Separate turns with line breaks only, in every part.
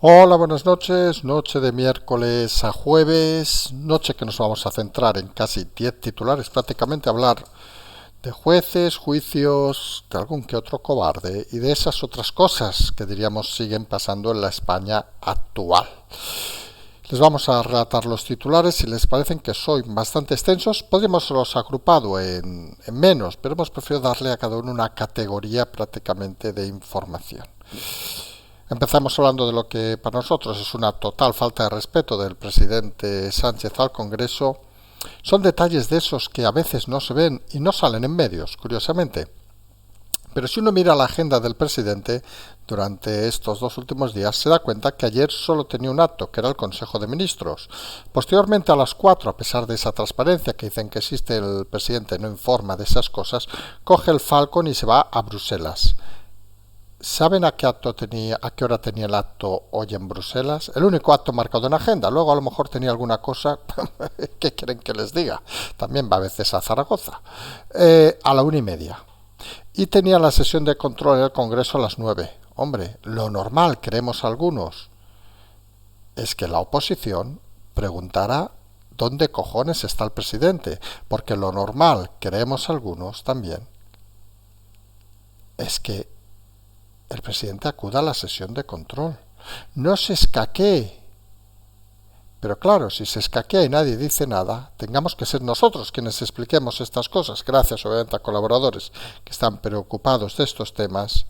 Hola, buenas noches. Noche de miércoles a jueves, noche que nos vamos a centrar en casi 10 titulares, prácticamente hablar de jueces, juicios, de algún que otro cobarde y de esas otras cosas que diríamos siguen pasando en la España actual. Les vamos a relatar los titulares. Si les parecen que son bastante extensos, podríamos los agrupado en menos, pero hemos preferido darle a cada uno una categoría prácticamente de información. Empezamos hablando de lo que para nosotros es una total falta de respeto del presidente Sánchez al Congreso. Son detalles de esos que a veces no se ven y no salen en medios, curiosamente. Pero si uno mira la agenda del presidente durante estos dos últimos días, se da cuenta que ayer solo tenía un acto, que era el Consejo de Ministros. Posteriormente, a las 4, a pesar de esa transparencia que dicen que existe, el presidente no informa de esas cosas, coge el Falcon y se va a Bruselas. ¿Saben a qué hora tenía el acto hoy en Bruselas? El único acto marcado en agenda. Luego a lo mejor tenía alguna cosa. ¿Qué quieren que les diga? También va a veces a Zaragoza. A la 1:30. Y tenía la sesión de control en el Congreso a las 9. Hombre, lo normal, creemos algunos, es que la oposición preguntara dónde cojones está el presidente. Porque lo normal, creemos algunos también, es que el presidente acuda a la sesión de control. No se escaquee. Pero claro, si se escaquea y nadie dice nada, tengamos que ser nosotros quienes expliquemos estas cosas, gracias obviamente a colaboradores que están preocupados de estos temas,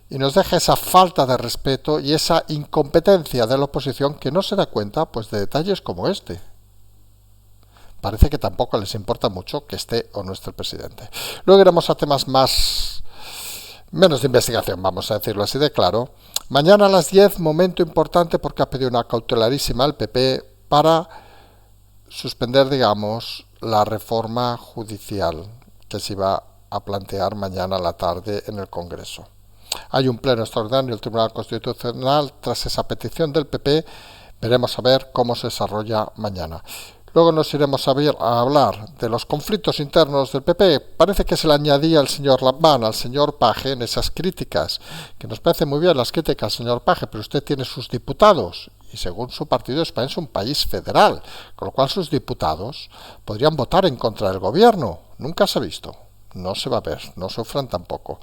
y nos deja esa falta de respeto y esa incompetencia de la oposición que no se da cuenta pues de detalles como este. Parece que tampoco les importa mucho que esté o no esté el presidente. Luego iremos a temas menos de investigación, vamos a decirlo así de claro. Mañana a las 10, momento importante porque ha pedido una cautelarísima al PP para suspender, digamos, la reforma judicial que se iba a plantear mañana a la tarde en el Congreso. Hay un pleno extraordinario del Tribunal Constitucional tras esa petición del PP. Veremos a ver cómo se desarrolla mañana. Luego nos iremos a hablar de los conflictos internos del PP. Parece que se le añadía al señor Lambán, al señor Paje, en esas críticas, que nos parecen muy bien las críticas al señor Paje, pero usted tiene sus diputados, y según su partido España es un país federal, con lo cual sus diputados podrían votar en contra del gobierno. Nunca se ha visto, no se va a ver, no sufran tampoco.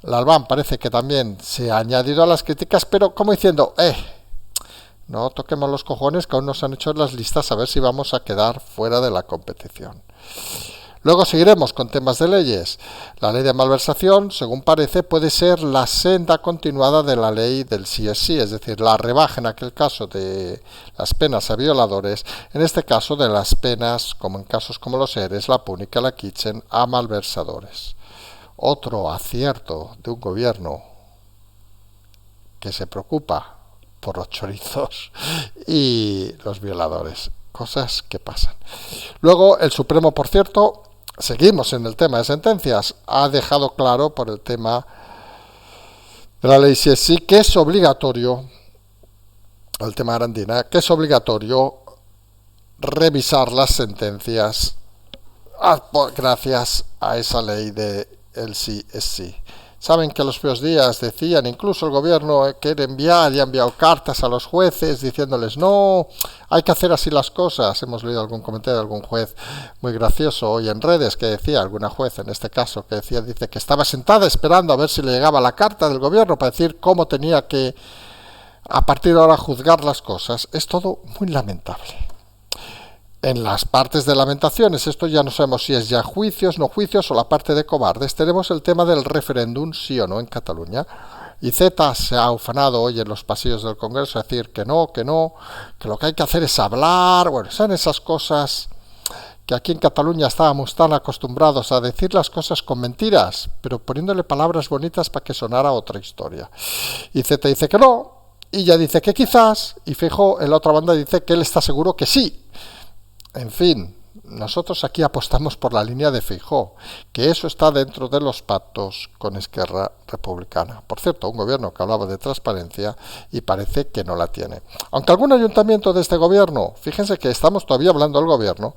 Lambán parece que también se ha añadido a las críticas, pero como diciendo, no toquemos los cojones que aún nos han hecho las listas a ver si vamos a quedar fuera de la competición. Luego seguiremos con temas de leyes. La ley de malversación, según parece, puede ser la senda continuada de la ley del sí es sí, es decir, la rebaja en aquel caso de las penas a violadores, en este caso de las penas, como en casos como los ERES, la púnica, la kitchen, a malversadores. Otro acierto de un gobierno que se preocupa por los chorizos y los violadores, cosas que pasan. Luego el Supremo, por cierto, seguimos en el tema de sentencias, ha dejado claro por el tema de la ley sí es sí que es obligatorio, el tema Arandina, que es obligatorio revisar las sentencias gracias a esa ley de el sí es sí. Saben que los peores días decían, incluso el gobierno quiere enviar y ha enviado cartas a los jueces diciéndoles no, hay que hacer así las cosas. Hemos leído algún comentario de algún juez muy gracioso hoy en redes que decía, alguna juez en este caso, que dice que estaba sentada esperando a ver si le llegaba la carta del gobierno para decir cómo tenía que a partir de ahora juzgar las cosas. Es todo muy lamentable. En las partes de lamentaciones, esto ya no sabemos si es ya juicios, no juicios o la parte de cobardes, tenemos el tema del referéndum, sí o no, en Cataluña. Y Z se ha ufanado hoy en los pasillos del Congreso a decir que no, que lo que hay que hacer es hablar. Bueno, son esas cosas que aquí en Cataluña estábamos tan acostumbrados a decir las cosas con mentiras, pero poniéndole palabras bonitas para que sonara otra historia. Y Z dice que no, y ya dice que quizás, y Feijóo en la otra banda dice que él está seguro que sí. En fin, nosotros aquí apostamos por la línea de Feijóo, que eso está dentro de los pactos con Esquerra Republicana. Por cierto, un gobierno que hablaba de transparencia y parece que no la tiene. Aunque algún ayuntamiento de este gobierno, fíjense que estamos todavía hablando del gobierno,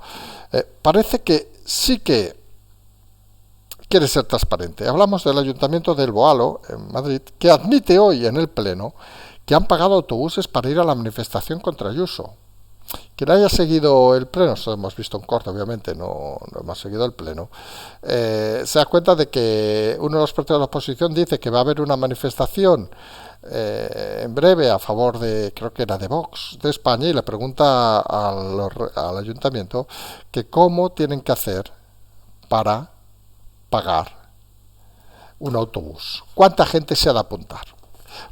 parece que sí que quiere ser transparente. Hablamos del ayuntamiento del Boalo, en Madrid, que admite hoy en el Pleno que han pagado autobuses para ir a la manifestación contra Ayuso. Quien haya seguido el pleno, eso hemos visto un corte, obviamente, no hemos seguido el pleno, se da cuenta de que uno de los partidos de la oposición dice que va a haber una manifestación en breve a favor de, creo que era de Vox, de España, y le pregunta al ayuntamiento que cómo tienen que hacer para pagar un autobús. ¿Cuánta gente se ha de apuntar?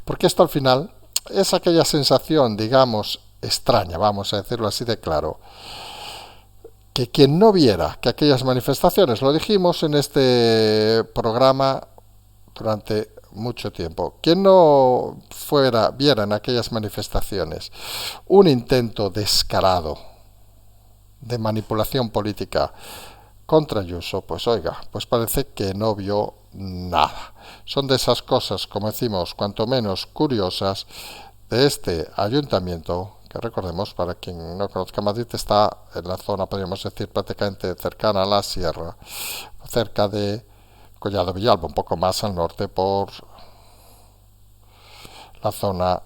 Porque esto al final es aquella sensación, digamos, extraña, vamos a decirlo así de claro, que quien no viera que aquellas manifestaciones, lo dijimos en este programa durante mucho tiempo, quien no viera en aquellas manifestaciones un intento descarado de manipulación política contra Ayuso, pues oiga, pues parece que no vio nada. Son de esas cosas, como decimos, cuanto menos curiosas de este ayuntamiento, que recordemos, para quien no conozca Madrid, está en la zona, podríamos decir, prácticamente cercana a la sierra, cerca de Collado Villalba, un poco más al norte por la zona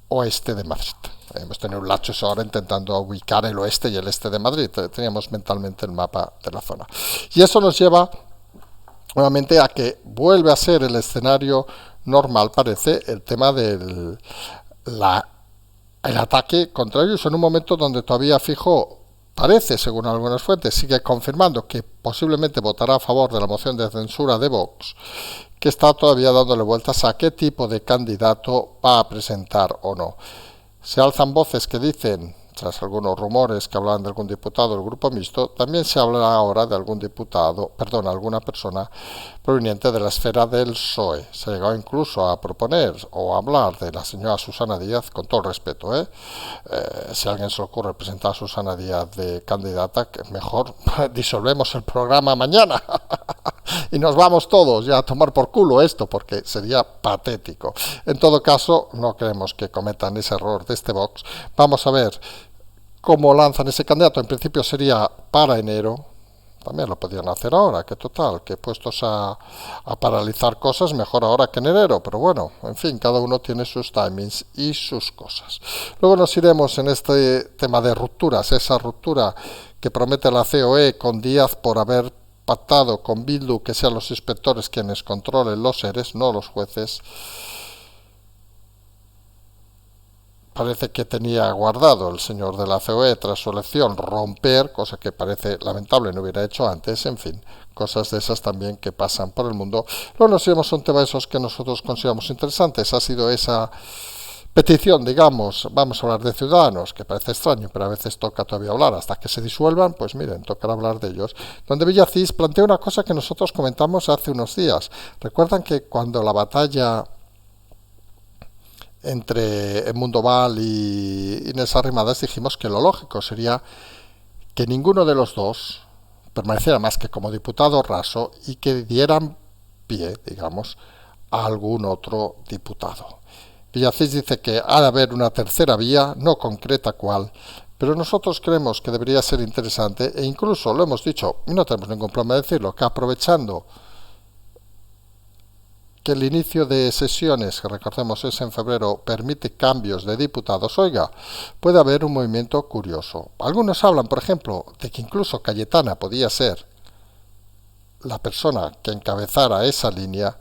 noroeste de Madrid. Hemos tenido un lapsus ahora intentando ubicar el oeste y el este de Madrid. Teníamos mentalmente el mapa de la zona. Y eso nos lleva nuevamente a que vuelve a ser el escenario normal, parece, el tema del el ataque contra ellos en un momento donde todavía Feijóo parece, según algunas fuentes, sigue confirmando que posiblemente votará a favor de la moción de censura de Vox, que está todavía dándole vueltas a qué tipo de candidato va a presentar o no. Se alzan voces que dicen, tras algunos rumores que hablan de algún diputado del grupo mixto, también se habla ahora de algún alguna persona proveniente de la esfera del PSOE. Se ha llegado incluso a proponer o a hablar de la señora Susana Díaz, con todo el respeto, si a alguien se le ocurre presentar a Susana Díaz de candidata, que mejor disolvemos el programa mañana y nos vamos todos ya a tomar por culo esto, porque sería patético. En todo caso, no queremos que cometan ese error de este Vox. Vamos a ver cómo lanzan ese candidato. En principio sería para enero. También lo podrían hacer ahora, que total, que puestos a paralizar cosas, mejor ahora que en enero. Pero bueno, en fin, cada uno tiene sus timings y sus cosas. Luego nos iremos en este tema de rupturas, esa ruptura que promete la COE con Díaz por haber pactado con Bildu que sean los inspectores quienes controlen los ERES, no los jueces. Parece que tenía guardado el señor de la COE tras su elección romper, cosa que parece lamentable no hubiera hecho antes, en fin, cosas de esas también que pasan por el mundo. Luego nos iremos a un tema de esos que nosotros consideramos interesantes, ha sido esa petición, digamos, vamos a hablar de Ciudadanos, que parece extraño, pero a veces toca todavía hablar, hasta que se disuelvan, pues miren, tocará hablar de ellos, donde Villacís plantea una cosa que nosotros comentamos hace unos días. Recuerdan que cuando la batalla entre Edmundo Val y Inés Arrimadas dijimos que lo lógico sería que ninguno de los dos permaneciera más que como diputado raso y que dieran pie, digamos, a algún otro diputado. Villacís dice que ha de haber una tercera vía, no concreta cuál, pero nosotros creemos que debería ser interesante e incluso lo hemos dicho, y no tenemos ningún problema de decirlo, que aprovechando que el inicio de sesiones, que recordemos es en febrero, permite cambios de diputados, oiga, puede haber un movimiento curioso. Algunos hablan, por ejemplo, de que incluso Cayetana podía ser la persona que encabezara esa línea.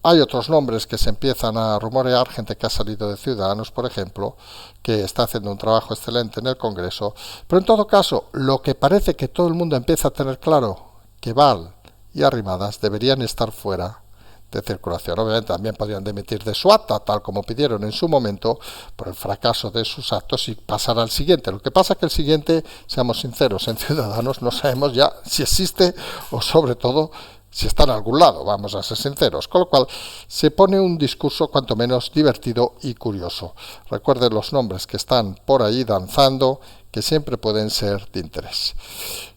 Hay otros nombres que se empiezan a rumorear, gente que ha salido de Ciudadanos, por ejemplo, que está haciendo un trabajo excelente en el Congreso. Pero en todo caso, lo que parece que todo el mundo empieza a tener claro, que Val y Arrimadas deberían estar fuera de circulación. Obviamente también podrían dimitir de su acta, tal como pidieron en su momento, por el fracaso de sus actos y pasar al siguiente. Lo que pasa es que el siguiente, seamos sinceros, en Ciudadanos no sabemos ya si existe o sobre todo si está en algún lado, vamos a ser sinceros. Con lo cual se pone un discurso cuanto menos divertido y curioso. Recuerden los nombres que están por ahí danzando, que siempre pueden ser de interés.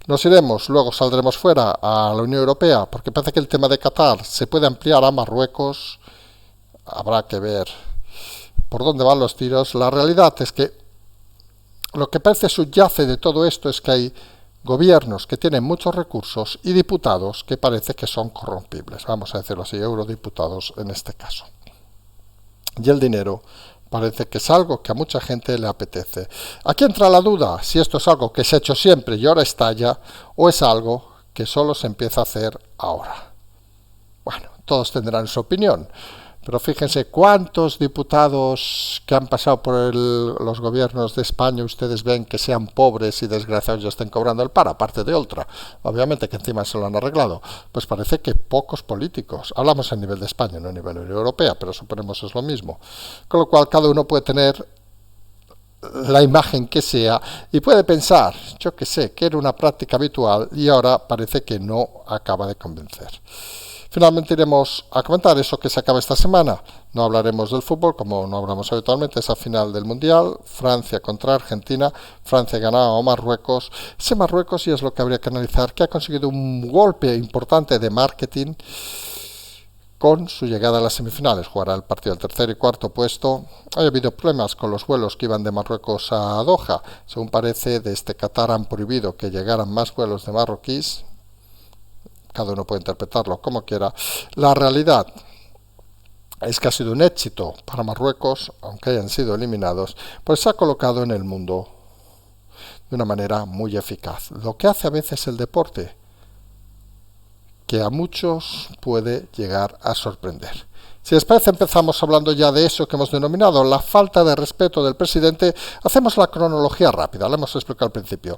Nos iremos, luego saldremos fuera a la Unión Europea, porque parece que el tema de Qatar se puede ampliar a Marruecos. Habrá que ver por dónde van los tiros. La realidad es que lo que parece subyace de todo esto es que hay gobiernos que tienen muchos recursos y diputados que parece que son corrompibles, vamos a decirlo así, eurodiputados en este caso. Y el dinero parece que es algo que a mucha gente le apetece. Aquí entra la duda si esto es algo que se ha hecho siempre y ahora estalla, o es algo que solo se empieza a hacer ahora. Bueno, todos tendrán su opinión, pero fíjense cuántos diputados que han pasado por los gobiernos de España ustedes ven que sean pobres y desgraciados y estén cobrando el paro, aparte de otra. Obviamente que encima se lo han arreglado. Pues parece que pocos políticos. Hablamos a nivel de España, no a nivel de Unión Europea, pero suponemos es lo mismo. Con lo cual cada uno puede tener la imagen que sea y puede pensar, yo que sé, que era una práctica habitual y ahora parece que no acaba de convencer. Finalmente iremos a comentar eso que se acaba esta semana. No hablaremos del fútbol, como no hablamos habitualmente, esa final del Mundial, Francia contra Argentina, Francia ganaba a Marruecos. Ese Marruecos, y es lo que habría que analizar, que ha conseguido un golpe importante de marketing con su llegada a las semifinales. Jugará el partido del tercer y cuarto puesto. Ha habido problemas con los vuelos que iban de Marruecos a Doha. Según parece, desde Qatar han prohibido que llegaran más vuelos de marroquíes. Cada uno puede interpretarlo como quiera. La realidad es que ha sido un éxito para Marruecos, aunque hayan sido eliminados, pues se ha colocado en el mundo de una manera muy eficaz. Lo que hace a veces el deporte, que a muchos puede llegar a sorprender. Si les parece, empezamos hablando ya de eso que hemos denominado la falta de respeto del presidente. Hacemos la cronología rápida, la hemos explicado al principio.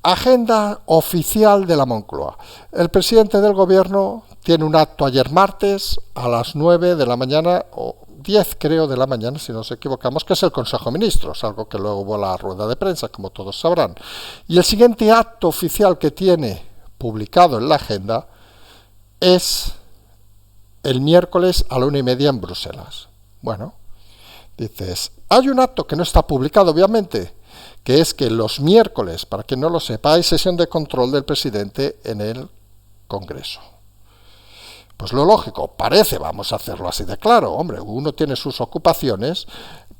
Agenda oficial de la Moncloa. El presidente del gobierno tiene un acto ayer martes a las 9 de la mañana, o 10 creo de la mañana, si no nos equivocamos, que es el Consejo de Ministros, algo que luego hubo a la rueda de prensa, como todos sabrán. Y el siguiente acto oficial que tiene publicado en la agenda es el miércoles a la 1:30 en Bruselas. Bueno, dices, hay un acto que no está publicado, obviamente, que es que los miércoles, para que no lo sepa, hay sesión de control del presidente en el Congreso. Pues lo lógico, parece, vamos a hacerlo así de claro, hombre, uno tiene sus ocupaciones,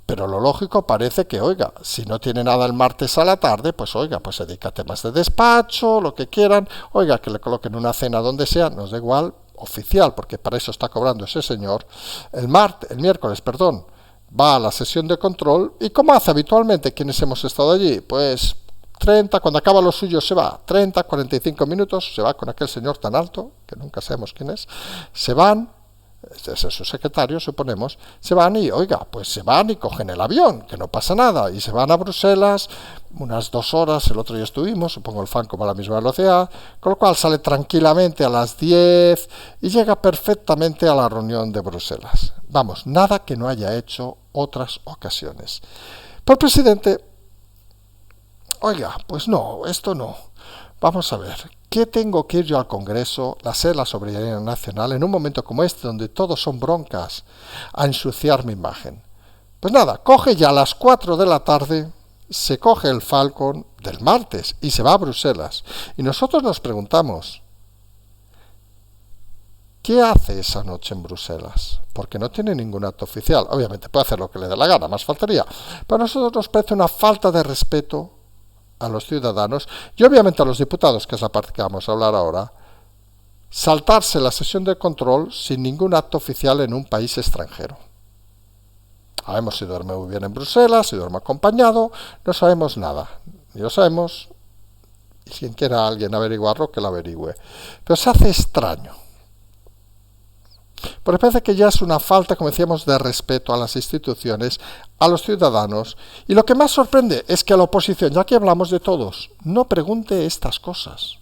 pero lo lógico parece que, oiga, si no tiene nada el martes a la tarde, pues oiga, pues se dedica a temas de despacho, lo que quieran, oiga, que le coloquen una cena donde sea, nos da igual, oficial, porque para eso está cobrando ese señor, el miércoles, va a la sesión de control, y como hace habitualmente quienes hemos estado allí, pues 30, cuando acaba lo suyo se va, 30, 45 minutos, se va con aquel señor tan alto, que nunca sabemos quién es, se van, es su secretario, suponemos, se van y, oiga, pues se van y cogen el avión, que no pasa nada, y se van a Bruselas, unas 2 horas, el otro día estuvimos, supongo el Fanco va a la misma velocidad, con lo cual sale tranquilamente a las 10 y llega perfectamente a la reunión de Bruselas. Vamos, nada que no haya hecho otras ocasiones. Pero el presidente, oiga, pues no, esto no. Vamos a ver, ¿qué tengo que ir yo al Congreso, la soberanía nacional, en un momento como este, donde todos son broncas, a ensuciar mi imagen? Pues nada, coge ya a las 4 de la tarde, se coge el Falcon del martes y se va a Bruselas. Y nosotros nos preguntamos, ¿qué hace esa noche en Bruselas? Porque no tiene ningún acto oficial. Obviamente puede hacer lo que le dé la gana, más faltaría. Pero a nosotros nos parece una falta de respeto a los ciudadanos y obviamente a los diputados, que es la parte que vamos a hablar ahora, saltarse la sesión de control sin ningún acto oficial en un país extranjero. Sabemos si duerme muy bien en Bruselas, si duerme acompañado, no sabemos nada. Ni lo sabemos, y quien quiera alguien averiguarlo, que lo averigüe. Pero se hace extraño. Porque parece que ya es una falta, como decíamos, de respeto a las instituciones, a los ciudadanos. Y lo que más sorprende es que la oposición, ya que hablamos de todos, no pregunte estas cosas.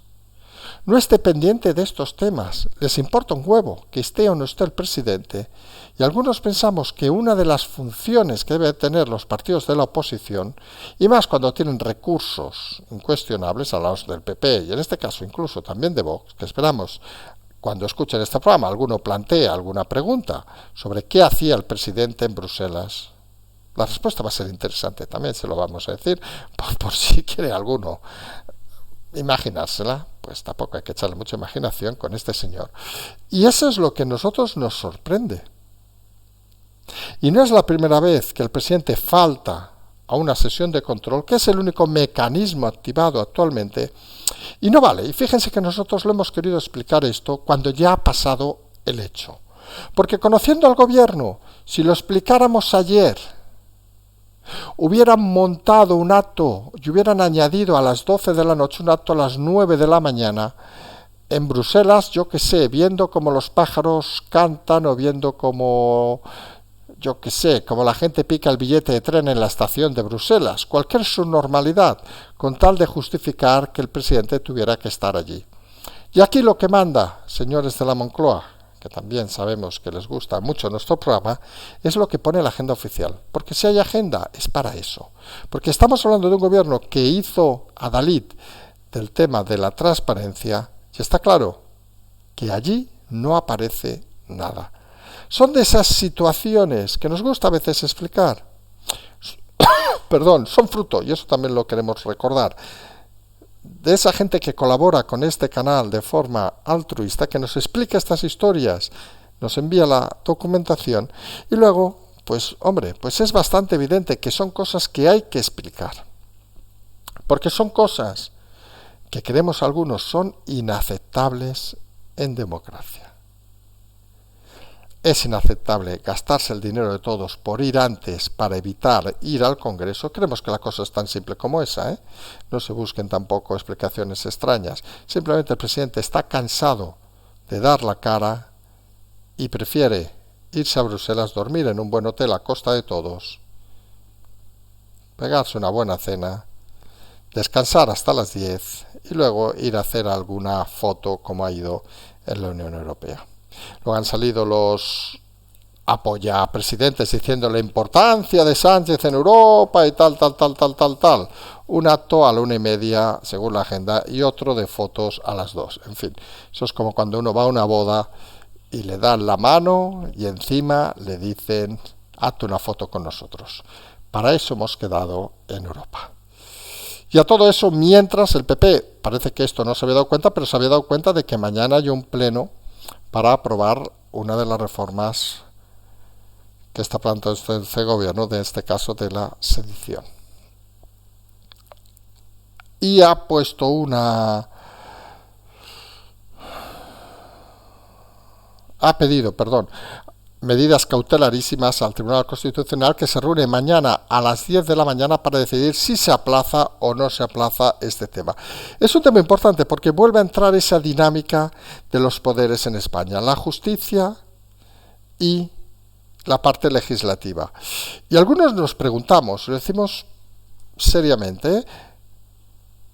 No esté pendiente de estos temas. Les importa un huevo que esté o no esté el presidente. Y algunos pensamos que una de las funciones que deben tener los partidos de la oposición, y más cuando tienen recursos incuestionables a los del PP, y en este caso incluso también de Vox, que esperamos cuando escuchen este programa, alguno plantea alguna pregunta sobre qué hacía el presidente en Bruselas. La respuesta va a ser interesante, también se lo vamos a decir, por si quiere alguno imaginársela, pues tampoco hay que echarle mucha imaginación con este señor. Y eso es lo que a nosotros nos sorprende. Y no es la primera vez que el presidente falta a a una sesión de control, que es el único mecanismo activado actualmente, y no vale. Y fíjense que nosotros lo hemos querido explicar esto cuando ya ha pasado el hecho. Porque conociendo al gobierno, si lo explicáramos ayer, hubieran montado un acto y hubieran añadido a las 12 de la noche un acto a las 9 de la mañana, en Bruselas, yo qué sé, viendo cómo los pájaros cantan o viendo cómo, yo qué sé, como la gente pica el billete de tren en la estación de Bruselas, cualquier subnormalidad, con tal de justificar que el presidente tuviera que estar allí. Y aquí lo que manda, señores de la Moncloa, que también sabemos que les gusta mucho nuestro programa, es lo que pone la agenda oficial. Porque si hay agenda, es para eso. Porque estamos hablando de un gobierno que hizo adalid del tema de la transparencia, y está claro que allí no aparece nada. Son de esas situaciones que nos gusta a veces explicar. Perdón, son fruto, y eso también lo queremos recordar, de esa gente que colabora con este canal de forma altruista, que nos explica estas historias, nos envía la documentación, y luego, pues hombre, pues es bastante evidente que son cosas que hay que explicar. Porque son cosas que creemos algunos son inaceptables en democracia. Es inaceptable gastarse el dinero de todos por ir antes para evitar ir al Congreso. Creemos que la cosa es tan simple como esa, ¿eh? No se busquen tampoco explicaciones extrañas. Simplemente el presidente está cansado de dar la cara y prefiere irse a Bruselas, dormir en un buen hotel a costa de todos, pegarse una buena cena, descansar hasta las 10 y luego ir a hacer alguna foto como ha ido en la Unión Europea. Luego han salido los apoyapresidentes diciendo la importancia de Sánchez en Europa y tal. Un acto a la 1:30 según la agenda y otro de fotos a las 2. En fin, eso es como cuando uno va a una boda y le dan la mano y encima le dicen hazte una foto con nosotros. Para eso hemos quedado en Europa. Y a todo eso, mientras el PP, parece que esto no se había dado cuenta, pero se había dado cuenta de que mañana hay un pleno para aprobar una de las reformas que está planteando este gobierno, de este caso de la sedición. Y ha puesto medidas cautelarísimas al Tribunal Constitucional, que se reúne mañana a las 10 de la mañana para decidir si se aplaza o no se aplaza este tema. Es un tema importante porque vuelve a entrar esa dinámica de los poderes en España, la justicia y la parte legislativa. Y algunos nos preguntamos, lo decimos seriamente,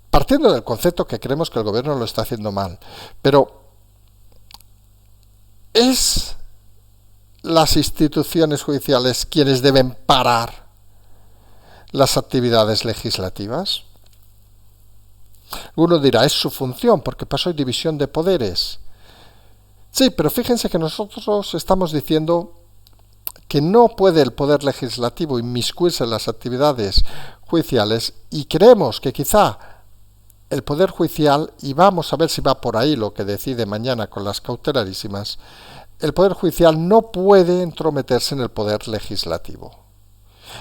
partiendo del concepto que creemos que el gobierno lo está haciendo mal, pero ¿es las instituciones judiciales quienes deben parar las actividades legislativas? Uno dirá, es su función, porque pasó hay división de poderes. Sí, pero fíjense que nosotros estamos diciendo que no puede el poder legislativo inmiscuirse en las actividades judiciales, y creemos que quizá el poder judicial, y vamos a ver si va por ahí lo que decide mañana con las cautelarísimas, el Poder Judicial no puede entrometerse en el Poder Legislativo.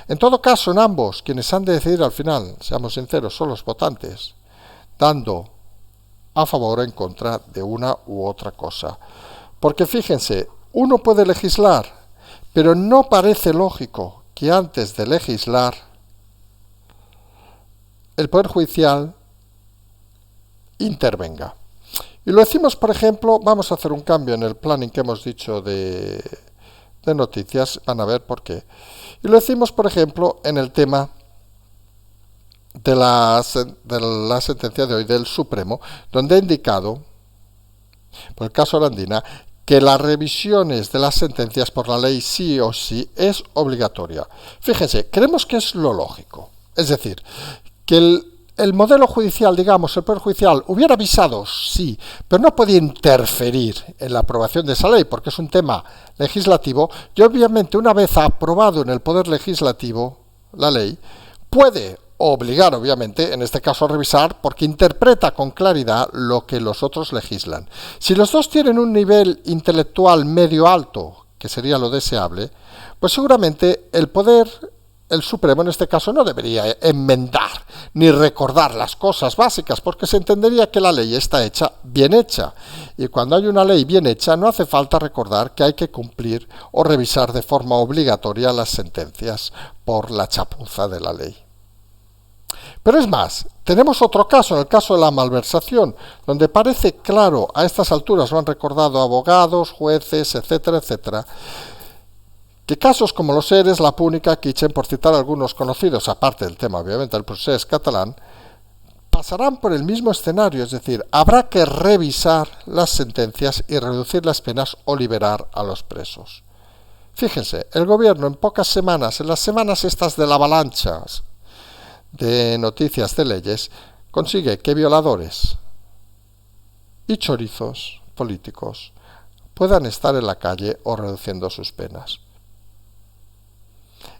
En todo caso, en ambos, quienes han de decidir al final, seamos sinceros, son los votantes, dando a favor o en contra de una u otra cosa. Porque fíjense, uno puede legislar, pero no parece lógico que antes de legislar el Poder Judicial intervenga. Y lo decimos, por ejemplo, vamos a hacer un cambio en el planning que hemos dicho de noticias, van a ver por qué. Y lo decimos, por ejemplo, en el tema de la sentencia de hoy del Supremo, donde ha indicado, por el caso Arandina, que las revisiones de las sentencias por la ley sí o sí es obligatoria. Fíjense, creemos que es lo lógico. Es decir, que el modelo judicial, digamos, el Poder Judicial, hubiera avisado, sí, pero no podía interferir en la aprobación de esa ley, porque es un tema legislativo, y obviamente una vez aprobado en el Poder Legislativo la ley, puede obligar, obviamente, en este caso a revisar, porque interpreta con claridad lo que los otros legislan. Si los dos tienen un nivel intelectual medio alto, que sería lo deseable, pues seguramente el Poder el Supremo en este caso no debería enmendar ni recordar las cosas básicas, porque se entendería que la ley está hecha bien hecha. Y cuando hay una ley bien hecha, no hace falta recordar que hay que cumplir o revisar de forma obligatoria las sentencias por la chapuza de la ley. Pero es más, tenemos otro caso, en el caso de la malversación, donde parece claro, a estas alturas lo han recordado abogados, jueces, etcétera, etcétera, que casos como los ERES, la Púnica, Kitchen, por citar algunos conocidos, aparte del tema obviamente del procés catalán, pasarán por el mismo escenario, es decir, habrá que revisar las sentencias y reducir las penas o liberar a los presos. Fíjense, el gobierno en pocas semanas, en las semanas estas de la avalancha de noticias de leyes, consigue que violadores y chorizos políticos puedan estar en la calle o reduciendo sus penas.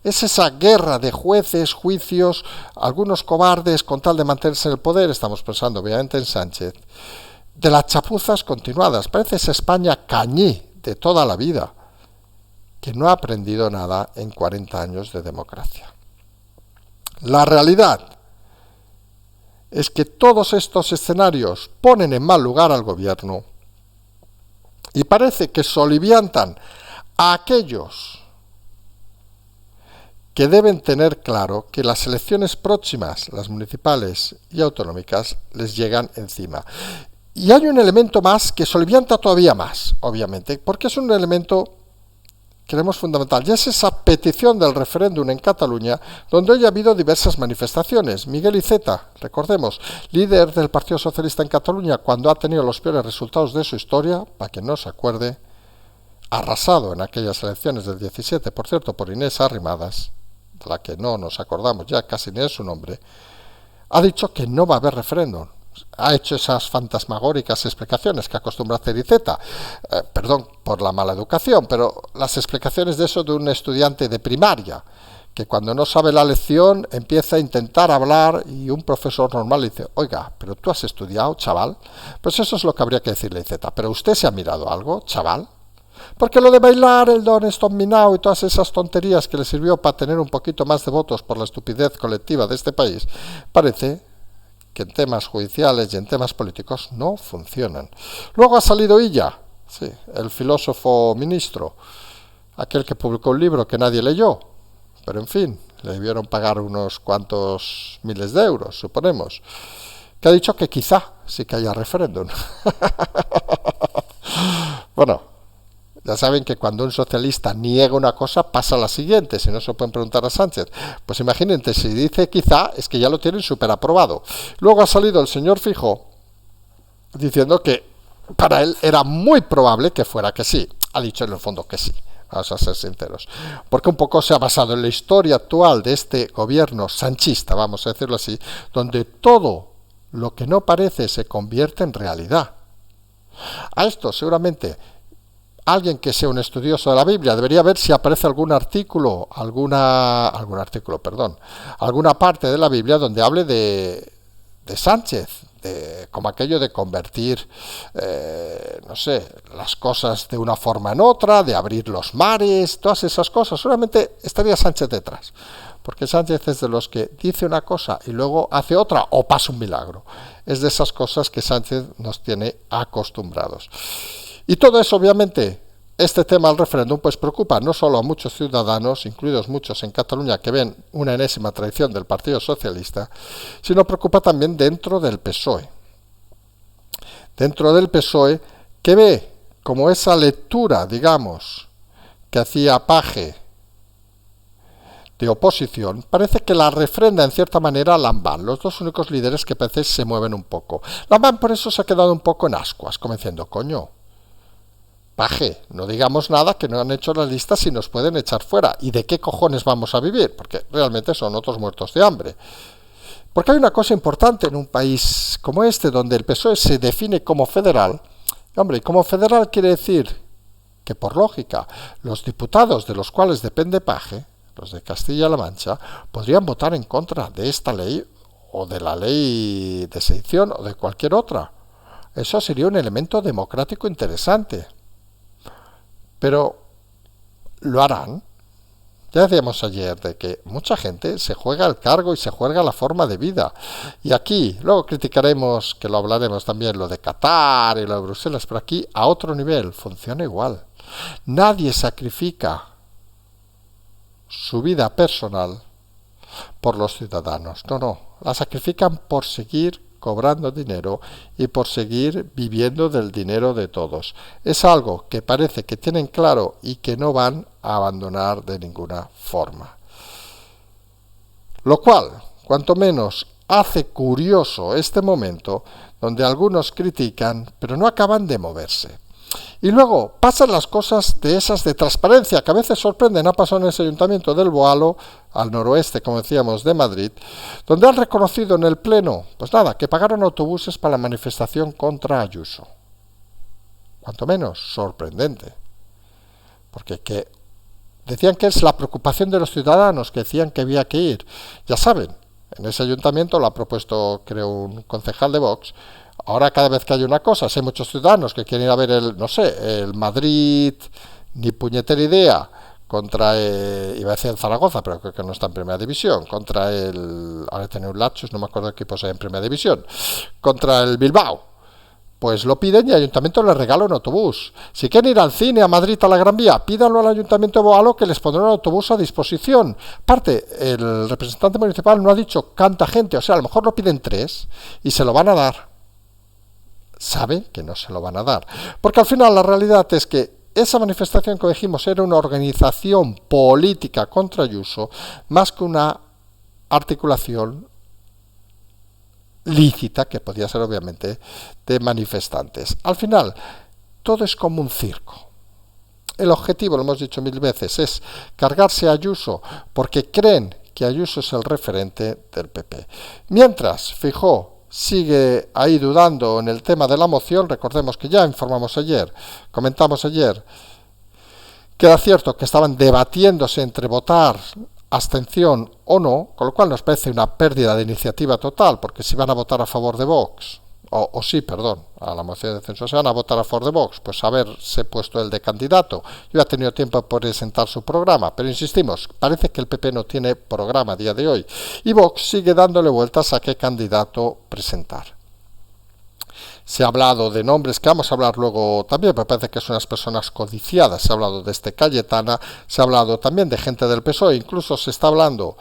Es esa guerra de jueces, juicios, algunos cobardes con tal de mantenerse en el poder, estamos pensando obviamente en Sánchez, de las chapuzas continuadas. Parece esa España cañí de toda la vida, que no ha aprendido nada en 40 años de democracia. La realidad es que todos estos escenarios ponen en mal lugar al gobierno y parece que soliviantan a aquellos que deben tener claro que las elecciones próximas, las municipales y autonómicas, les llegan encima. Y hay un elemento más que solivianta todavía más, obviamente, porque es un elemento que vemos fundamental, y es esa petición del referéndum en Cataluña, donde hoy ha habido diversas manifestaciones. Miguel Iceta, recordemos, líder del Partido Socialista en Cataluña, cuando ha tenido los peores resultados de su historia, para que no se acuerde, arrasado en aquellas elecciones del 17, por cierto, por Inés Arrimadas, de la que no nos acordamos ya casi ni de su nombre, ha dicho que no va a haber referéndum. Ha hecho esas fantasmagóricas explicaciones que acostumbra hacer Iceta, perdón por la mala educación, pero las explicaciones de eso de un estudiante de primaria, que cuando no sabe la lección empieza a intentar hablar y un profesor normal le dice, oiga, pero tú has estudiado, chaval. Pues eso es lo que habría que decirle a Iceta. ¿Pero usted se ha mirado algo, chaval? Porque lo de bailar el Don Stop Me Now y todas esas tonterías que le sirvió para tener un poquito más de votos por la estupidez colectiva de este país, parece que en temas judiciales y en temas políticos no funcionan. Luego ha salido Illa, sí, el filósofo ministro, aquel que publicó un libro que nadie leyó, pero en fin, le debieron pagar unos cuantos miles de euros, suponemos, que ha dicho que quizá sí que haya referéndum. Bueno, ya saben que cuando un socialista niega una cosa, pasa la siguiente, si no se pueden preguntar a Sánchez. Pues imagínense, si dice quizá, es que ya lo tienen súper aprobado. Luego ha salido el señor Feijóo diciendo que para él era muy probable que fuera que sí. Ha dicho en el fondo que sí, vamos a ser sinceros. Porque un poco se ha basado en la historia actual de este gobierno sanchista, vamos a decirlo así, donde todo lo que no parece se convierte en realidad. A esto seguramente alguien que sea un estudioso de la Biblia debería ver si aparece alguna parte de la Biblia donde hable de Sánchez, como aquello de convertir, no sé, las cosas de una forma en otra, de abrir los mares, todas esas cosas. Seguramente estaría Sánchez detrás, porque Sánchez es de los que dice una cosa y luego hace otra o pasa un milagro. Es de esas cosas que Sánchez nos tiene acostumbrados. Y todo eso, obviamente, este tema del referéndum, pues preocupa no solo a muchos ciudadanos, incluidos muchos en Cataluña, que ven una enésima traición del Partido Socialista, sino preocupa también dentro del PSOE. Dentro del PSOE, que ve como esa lectura, digamos, que hacía Page de oposición, parece que la refrenda en cierta manera Lambán, los dos únicos líderes que parece se mueven un poco. Lambán por eso se ha quedado un poco en ascuas, como diciendo, coño, Page, no digamos nada que no han hecho las listas y nos pueden echar fuera. ¿Y de qué cojones vamos a vivir? Porque realmente son otros muertos de hambre. Porque hay una cosa importante en un país como este, donde el PSOE se define como federal. Hombre, y como federal quiere decir que, por lógica, los diputados de los cuales depende Page, los de Castilla-La Mancha, podrían votar en contra de esta ley o de la ley de sedición o de cualquier otra. Eso sería un elemento democrático interesante. Pero, ¿lo harán? Ya decíamos ayer de que mucha gente se juega el cargo y se juega la forma de vida. Y aquí, luego criticaremos, que lo hablaremos también, lo de Qatar y lo de Bruselas, pero aquí a otro nivel funciona igual. Nadie sacrifica su vida personal por los ciudadanos. No, no. La sacrifican por seguir cobrando dinero y por seguir viviendo del dinero de todos. Es algo que parece que tienen claro y que no van a abandonar de ninguna forma. Lo cual, cuanto menos, hace curioso este momento donde algunos critican, pero no acaban de moverse. Y luego pasan las cosas de esas de transparencia que a veces sorprenden. Ha pasado en ese ayuntamiento del Boalo, al noroeste, como decíamos, de Madrid, donde han reconocido en el Pleno, pues nada, que pagaron autobuses para la manifestación contra Ayuso. Cuanto menos sorprendente. Porque decían que es la preocupación de los ciudadanos, que decían que había que ir. Ya saben, en ese ayuntamiento lo ha propuesto, creo, un concejal de Vox. Ahora cada vez que hay una cosa, si hay muchos ciudadanos que quieren ir a ver el Madrid, ni puñetera idea, contra, iba a decir el Zaragoza, pero creo que no está en primera división, contra ahora tiene un Lachus, no me acuerdo qué equipos hay en primera división, contra el Bilbao, pues lo piden y el ayuntamiento les regala un autobús. Si quieren ir al cine, a Madrid, a la Gran Vía, pídanlo al ayuntamiento de Boalo que les pondrá un autobús a disposición. Aparte, el representante municipal no ha dicho cuánta gente, o sea, a lo mejor lo piden 3 y se lo van a dar. Saben que no se lo van a dar. Porque al final la realidad es que esa manifestación que dijimos era una organización política contra Ayuso más que una articulación lícita, que podía ser obviamente de manifestantes. Al final, todo es como un circo. El objetivo, lo hemos dicho 1000 veces, es cargarse a Ayuso porque creen que Ayuso es el referente del PP. Mientras Feijóo sigue ahí dudando en el tema de la moción. Recordemos que ya comentamos ayer, que era cierto que estaban debatiéndose entre votar abstención o no, con lo cual nos parece una pérdida de iniciativa total, porque si van a votar a favor de Vox, a la moción de censura, se van a votar a favor de Vox, pues haberse puesto el de candidato. Yo he tenido tiempo para presentar su programa, pero insistimos, parece que el PP no tiene programa a día de hoy, y Vox sigue dándole vueltas a qué candidato presentar. Se ha hablado de nombres que vamos a hablar luego también, me parece que son unas personas codiciadas. Se ha hablado de Cayetana, se ha hablado también de gente del PSOE, incluso se está hablando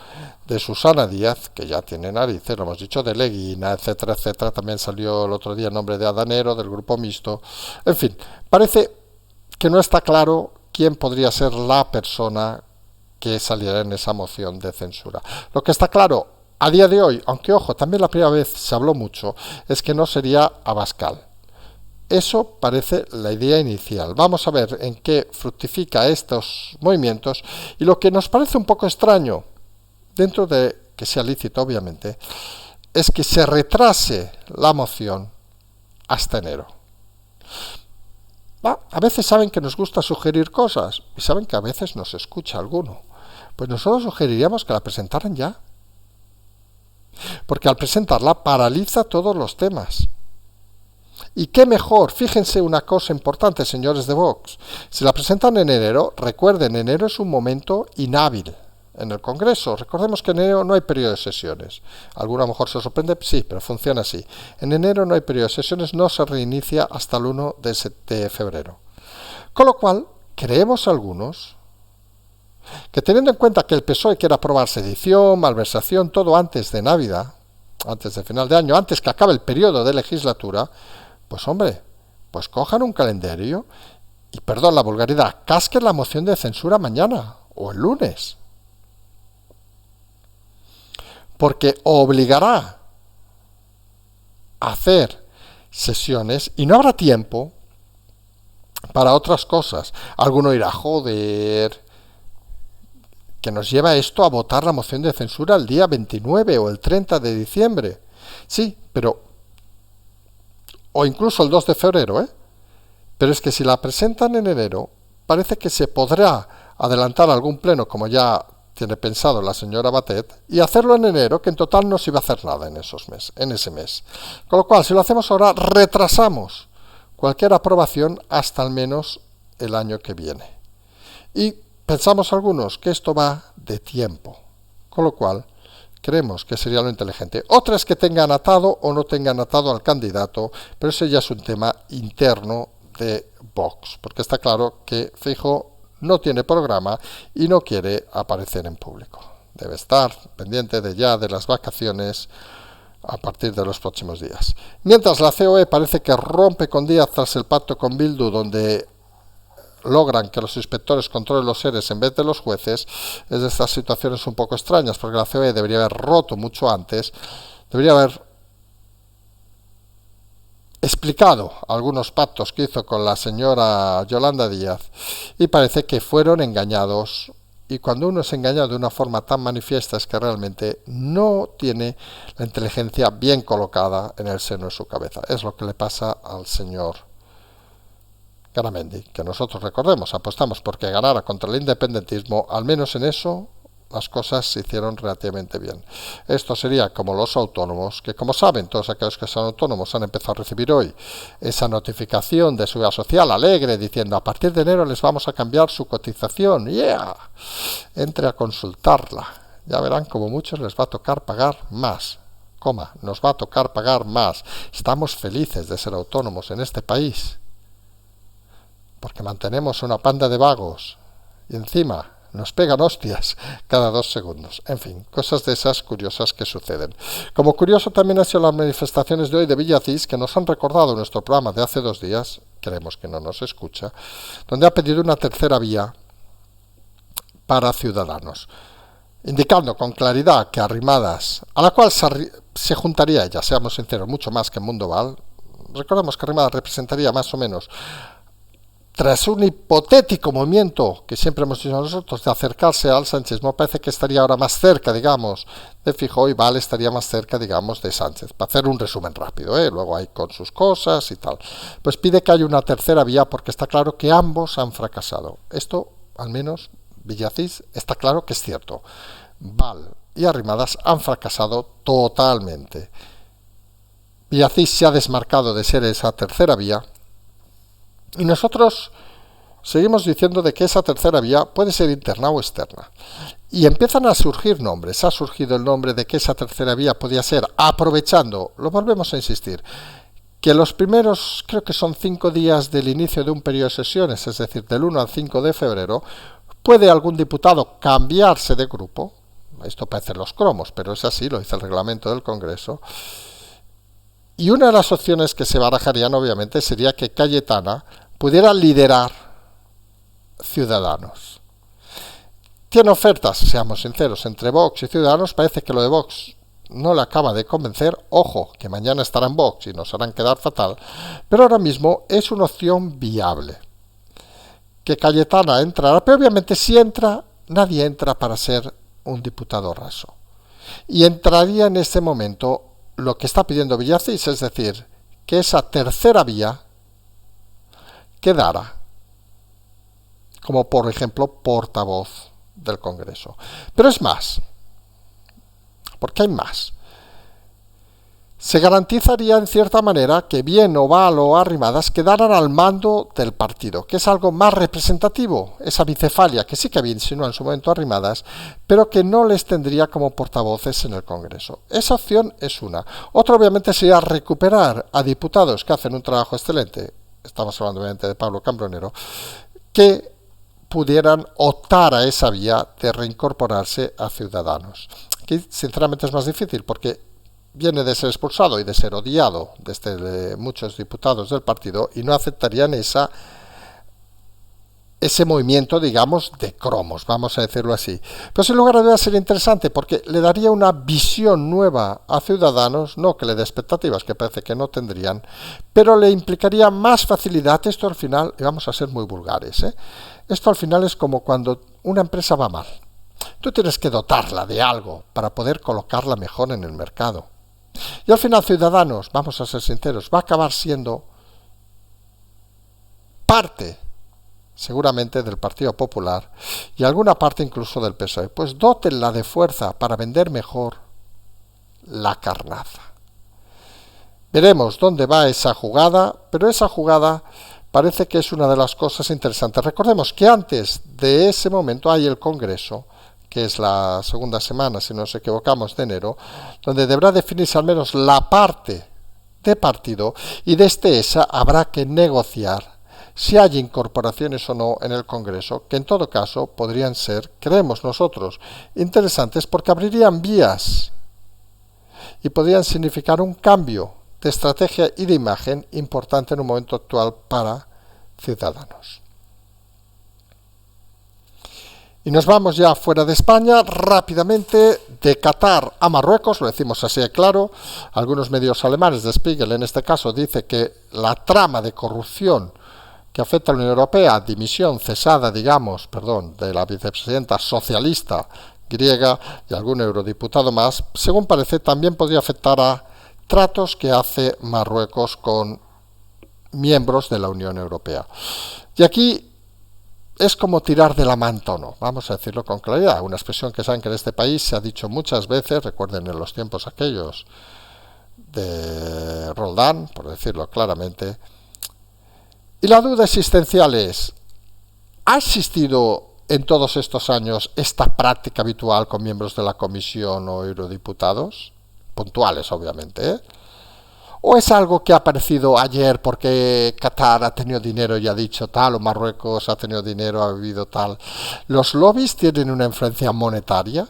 de Susana Díaz, que ya tiene narices, lo hemos dicho, de Leguina, etcétera, etcétera. También salió el otro día el nombre de Adanero, del grupo mixto. En fin, parece que no está claro quién podría ser la persona que saliera en esa moción de censura. Lo que está claro a día de hoy, aunque ojo, también la primera vez se habló mucho, es que no sería Abascal. Eso parece la idea inicial. Vamos a ver en qué fructifica estos movimientos, y lo que nos parece un poco extraño, dentro de que sea lícito obviamente, es que se retrase la moción hasta enero. A veces saben que nos gusta sugerir cosas y saben que a veces nos escucha alguno. Pues nosotros sugeriríamos que la presentaran ya. Porque al presentarla paraliza todos los temas. Y qué mejor, fíjense una cosa importante, señores de Vox, si la presentan en enero, recuerden, enero es un momento inhábil en el Congreso. Recordemos que en enero no hay periodo de sesiones. Alguno a lo mejor se sorprende, sí, pero funciona así. En enero no hay periodo de sesiones, no se reinicia hasta el 1 de febrero. Con lo cual, creemos algunos que teniendo en cuenta que el PSOE quiere aprobar sedición, malversación, todo antes de Navidad, antes de final de año, antes que acabe el periodo de legislatura, pues hombre, pues cojan un calendario y, perdón la vulgaridad, casquen la moción de censura mañana o el lunes. Porque obligará a hacer sesiones y no habrá tiempo para otras cosas. Alguno dirá, joder, que nos lleva esto a votar la moción de censura el día 29 o el 30 de diciembre. Sí, pero o incluso el 2 de febrero, Pero es que si la presentan en enero, parece que se podrá adelantar algún pleno, como ya tiene pensado la señora Batet, y hacerlo en enero, que en total no se iba a hacer nada en ese mes. Con lo cual, si lo hacemos ahora, retrasamos cualquier aprobación hasta al menos el año que viene. Y Pensamos algunos que esto va de tiempo, con lo cual creemos que sería lo inteligente. Otra es que tengan atado o no tengan atado al candidato, pero ese ya es un tema interno de Vox, porque está claro que Feijóo no tiene programa y no quiere aparecer en público. Debe estar pendiente de las vacaciones a partir de los próximos días. Mientras la COE parece que rompe con Díaz tras el pacto con Bildu, donde logran que los inspectores controlen los seres en vez de los jueces. Es de estas situaciones un poco extrañas, porque la COE debería haber roto mucho antes, debería haber explicado algunos pactos que hizo con la señora Yolanda Díaz, y parece que fueron engañados. Y cuando uno es engañado de una forma tan manifiesta es que realmente no tiene la inteligencia bien colocada en el seno de su cabeza. Es lo que le pasa al señor Garamendi, que nosotros, recordemos, apostamos porque ganara contra el independentismo. Al menos en eso las cosas se hicieron relativamente bien. Esto sería como los autónomos, que como saben, todos aquellos que son autónomos han empezado a recibir hoy esa notificación de Seguridad Social alegre, diciendo a partir de enero les vamos a cambiar su cotización. ¡Yeah! Entre a consultarla. Ya verán como muchos les va a tocar pagar más. Nos va a tocar pagar más. Estamos felices de ser autónomos en este país, porque mantenemos una panda de vagos y encima nos pegan hostias cada 2 segundos. En fin, cosas de esas curiosas que suceden. Como curioso también han sido las manifestaciones de hoy de Villacís, que nos han recordado nuestro programa de hace 2 días, creemos que no nos escucha, donde ha pedido una tercera vía para Ciudadanos, indicando con claridad que Arrimadas, a la cual se juntaría ella, seamos sinceros, mucho más que Mundo Val. Recordemos que Arrimadas representaría más o menos, tras un hipotético movimiento que siempre hemos dicho nosotros de acercarse al sanchismo, parece que estaría ahora más cerca, digamos, de Feijóo, y Val estaría más cerca, digamos, de Sánchez. Para hacer un resumen rápido, luego hay con sus cosas y tal. Pues pide que haya una tercera vía porque está claro que ambos han fracasado. Esto, al menos, Villacís está claro que es cierto. Val y Arrimadas han fracasado totalmente. Villacís se ha desmarcado de ser esa tercera vía. Y nosotros seguimos diciendo de que esa tercera vía puede ser interna o externa. Y empiezan a surgir nombres. Ha surgido el nombre de que esa tercera vía podía ser, aprovechando, lo volvemos a insistir, que los primeros, creo que son 5 días del inicio de un periodo de sesiones, es decir, del 1 al 5 de febrero, puede algún diputado cambiarse de grupo. Esto parece los cromos, pero es así, lo dice el reglamento del Congreso. Y una de las opciones que se barajarían, obviamente, sería que Cayetana pudiera liderar Ciudadanos. Tiene ofertas, seamos sinceros, entre Vox y Ciudadanos. Parece que lo de Vox no le acaba de convencer. Ojo, que mañana estará en Vox y nos harán quedar fatal. Pero ahora mismo es una opción viable. Que Cayetana entrará, pero obviamente si entra, nadie entra para ser un diputado raso. Y entraría en este momento lo que está pidiendo Villacís, es decir, que esa tercera vía quedara como, por ejemplo, portavoz del Congreso. Pero es más, porque hay más. Se garantizaría en cierta manera que bien Oval o Arrimadas quedaran al mando del partido, que es algo más representativo, esa bicefalia que sí que había insinuado en su momento Arrimadas, pero que no les tendría como portavoces en el Congreso. Esa opción es una. Otra obviamente sería recuperar a diputados que hacen un trabajo excelente, estamos hablando obviamente de Pablo Cambronero, que pudieran optar a esa vía de reincorporarse a Ciudadanos. Aquí sinceramente es más difícil porque viene de ser expulsado y de ser odiado desde muchos diputados del partido y no aceptarían ese movimiento, digamos, de cromos, vamos a decirlo así. Pero sin lugar a dudas sería interesante porque le daría una visión nueva a Ciudadanos, no que le dé expectativas, que parece que no tendrían, pero le implicaría más facilidad. Esto al final, y vamos a ser muy vulgares, esto al final es como cuando una empresa va mal. Tú tienes que dotarla de algo para poder colocarla mejor en el mercado. Y al final Ciudadanos, vamos a ser sinceros, va a acabar siendo parte, seguramente, del Partido Popular y alguna parte incluso del PSOE. Pues dótenla de fuerza para vender mejor la carnaza. Veremos dónde va esa jugada, pero esa jugada parece que es una de las cosas interesantes. Recordemos que antes de ese momento hay el Congreso, que es la segunda semana, si no nos equivocamos, de enero, donde deberá definirse al menos la parte de partido, y desde esa habrá que negociar si hay incorporaciones o no en el Congreso, que en todo caso podrían ser, creemos nosotros, interesantes porque abrirían vías y podrían significar un cambio de estrategia y de imagen importante en un momento actual para Ciudadanos. Y nos vamos ya fuera de España, rápidamente, de Qatar a Marruecos, lo decimos así de claro. Algunos medios alemanes, de Spiegel en este caso, dice que la trama de corrupción que afecta a la Unión Europea, dimisión, cesada, digamos, de la vicepresidenta socialista griega y algún eurodiputado más, según parece, también podría afectar a tratos que hace Marruecos con miembros de la Unión Europea. Y aquí es como tirar de la manta o no, vamos a decirlo con claridad, una expresión que saben que en este país se ha dicho muchas veces, recuerden en los tiempos aquellos de Roldán, por decirlo claramente, y la duda existencial es, ¿ha existido en todos estos años esta práctica habitual con miembros de la Comisión o eurodiputados? Puntuales, obviamente, ¿eh? ¿O es algo que ha aparecido ayer porque Qatar ha tenido dinero y ha dicho tal, o Marruecos ha tenido dinero, ha vivido tal? ¿Los lobbies tienen una influencia monetaria?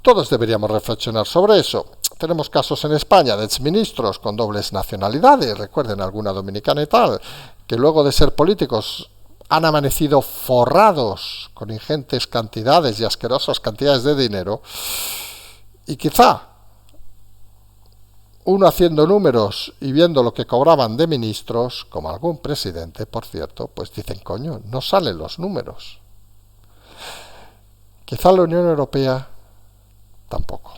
Todos deberíamos reflexionar sobre eso. Tenemos casos en España de exministros con dobles nacionalidades, recuerden alguna dominicana y tal, que luego de ser políticos han amanecido forrados con ingentes cantidades y asquerosas cantidades de dinero, y quizá uno haciendo números y viendo lo que cobraban de ministros, como algún presidente, por cierto, pues dicen, coño, no salen los números. Quizá la Unión Europea tampoco.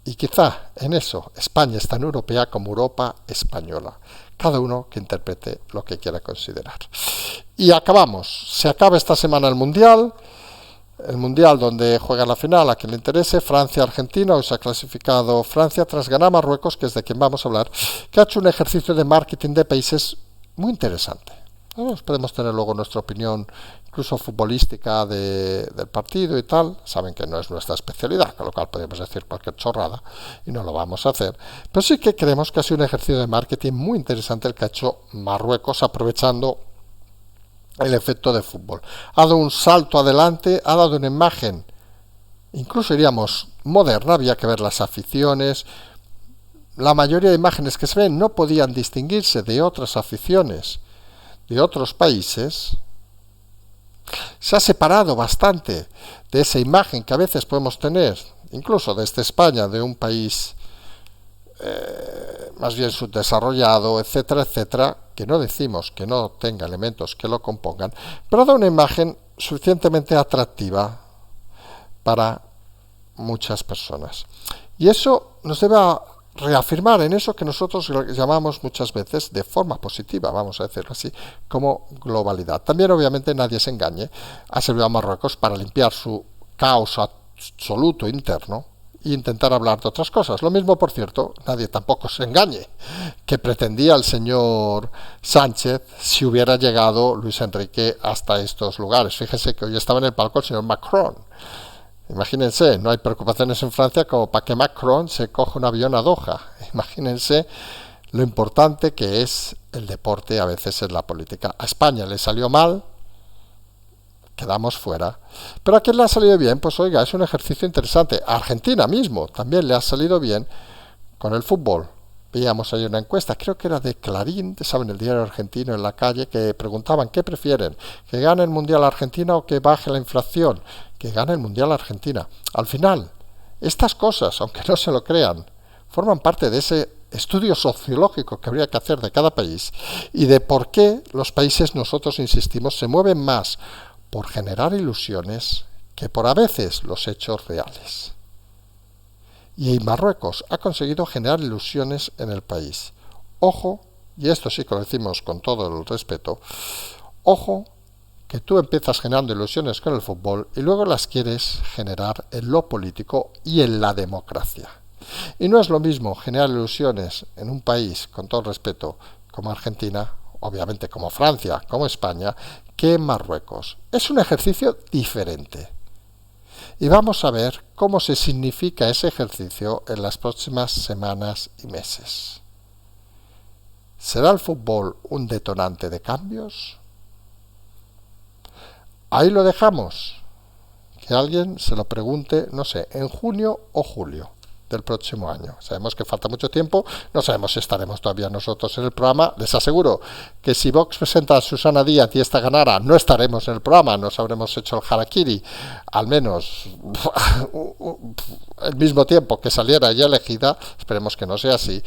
Y quizá en eso España es tan europea como Europa española. Cada uno que interprete lo que quiera considerar. Y acabamos. Se acaba esta semana el Mundial donde juega la final a quien le interese, Francia-Argentina. Hoy se ha clasificado Francia tras ganar a Marruecos, que es de quien vamos a hablar, que ha hecho un ejercicio de marketing de países muy interesante. Podemos tener luego nuestra opinión, incluso futbolística, del partido y tal. Saben que no es nuestra especialidad, con lo cual podemos decir cualquier chorrada y no lo vamos a hacer. Pero sí que creemos que ha sido un ejercicio de marketing muy interesante el que ha hecho Marruecos, aprovechando el efecto de fútbol. Ha dado un salto adelante, ha dado una imagen, incluso diríamos moderna, había que ver las aficiones. La mayoría de imágenes que se ven no podían distinguirse de otras aficiones de otros países. Se ha separado bastante de esa imagen que a veces podemos tener, incluso desde España, de un país más bien subdesarrollado, etcétera, etcétera, que no decimos que no tenga elementos que lo compongan, pero da una imagen suficientemente atractiva para muchas personas. Y eso nos debe reafirmar en eso que nosotros llamamos muchas veces de forma positiva, vamos a decirlo así, como globalidad. También, obviamente, nadie se engañe, ha servido a Marruecos para limpiar su caos absoluto interno e intentar hablar de otras cosas. Lo mismo, por cierto, nadie tampoco se engañe, que pretendía el señor Sánchez si hubiera llegado Luis Enrique hasta estos lugares. Fíjense que hoy estaba en el palco el señor Macron. Imagínense, no hay preocupaciones en Francia como para que Macron se coja un avión a Doha. Imagínense lo importante que es el deporte a veces en la política. A España le salió mal, quedamos fuera. Pero a quien le ha salido bien, pues oiga, es un ejercicio interesante. A Argentina mismo también le ha salido bien con el fútbol. Veíamos ahí una encuesta, creo que era de Clarín, ¿saben? El diario argentino, en la calle, que preguntaban ¿qué prefieren? ¿Que gane el Mundial Argentina o que baje la inflación? Que gane el Mundial Argentina. Al final, estas cosas, aunque no se lo crean, forman parte de ese estudio sociológico que habría que hacer de cada país y de por qué los países, nosotros insistimos, se mueven más por generar ilusiones que por a veces los hechos reales. Y Marruecos ha conseguido generar ilusiones en el país. Ojo, y esto sí que lo decimos con todo el respeto, ojo que tú empiezas generando ilusiones con el fútbol y luego las quieres generar en lo político y en la democracia. Y no es lo mismo generar ilusiones en un país, con todo el respeto, como Argentina, obviamente como Francia, como España, que en Marruecos. Es un ejercicio diferente. Y vamos a ver cómo se significa ese ejercicio en las próximas semanas y meses. ¿Será el fútbol un detonante de cambios? Ahí lo dejamos. Que alguien se lo pregunte, no sé, en junio o julio del próximo año. Sabemos que falta mucho tiempo, no sabemos si estaremos todavía nosotros en el programa. Les aseguro que si Vox presenta a Susana Díaz y esta ganara, no estaremos en el programa, nos habremos hecho el harakiri, al menos el mismo tiempo que saliera ya elegida. Esperemos que no sea así.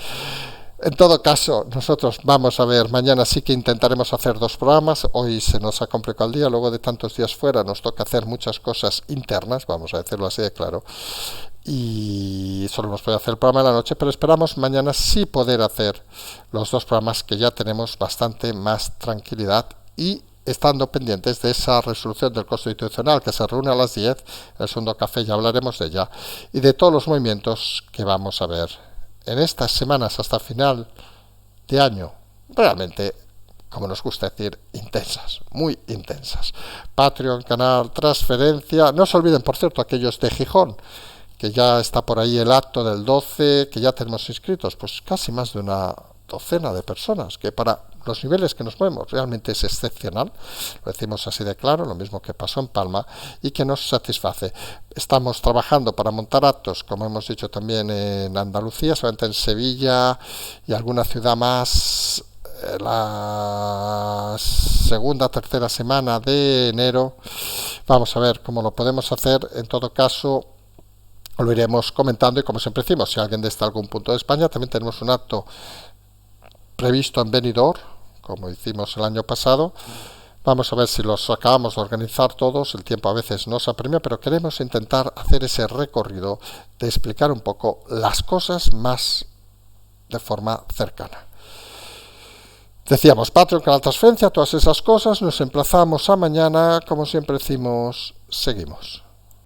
En todo caso, nosotros vamos a ver, mañana sí que intentaremos hacer 2 programas, hoy se nos ha complicado el día, luego de tantos días fuera nos toca hacer muchas cosas internas, vamos a decirlo así de claro, y solo nos puede hacer el programa de la noche, pero esperamos mañana sí poder hacer los 2 programas que ya tenemos bastante más tranquilidad y estando pendientes de esa resolución del Constitucional que se reúne a las 10, el segundo café ya hablaremos de ella, y de todos los movimientos que vamos a ver en estas semanas hasta final de año, realmente, como nos gusta decir, intensas, muy intensas. Patreon, canal, transferencia. No se olviden, por cierto, aquellos de Gijón, que ya está por ahí el acto del 12, que ya tenemos inscritos, pues casi más de una docena de personas, que para los niveles que nos movemos realmente es excepcional, lo decimos así de claro, lo mismo que pasó en Palma, y que nos satisface. Estamos trabajando para montar actos, como hemos dicho también en Andalucía, solamente en Sevilla y alguna ciudad más, la segunda, tercera semana de enero. Vamos a ver cómo lo podemos hacer. En todo caso, lo iremos comentando y como siempre decimos, si alguien desde algún punto de España, también tenemos un acto previsto en Benidorm, como hicimos el año pasado. Vamos a ver si los acabamos de organizar todos, el tiempo a veces nos apremia, pero queremos intentar hacer ese recorrido de explicar un poco las cosas más de forma cercana. Decíamos, Patreon, canal transferencia, todas esas cosas, nos emplazamos a mañana, como siempre decimos, seguimos.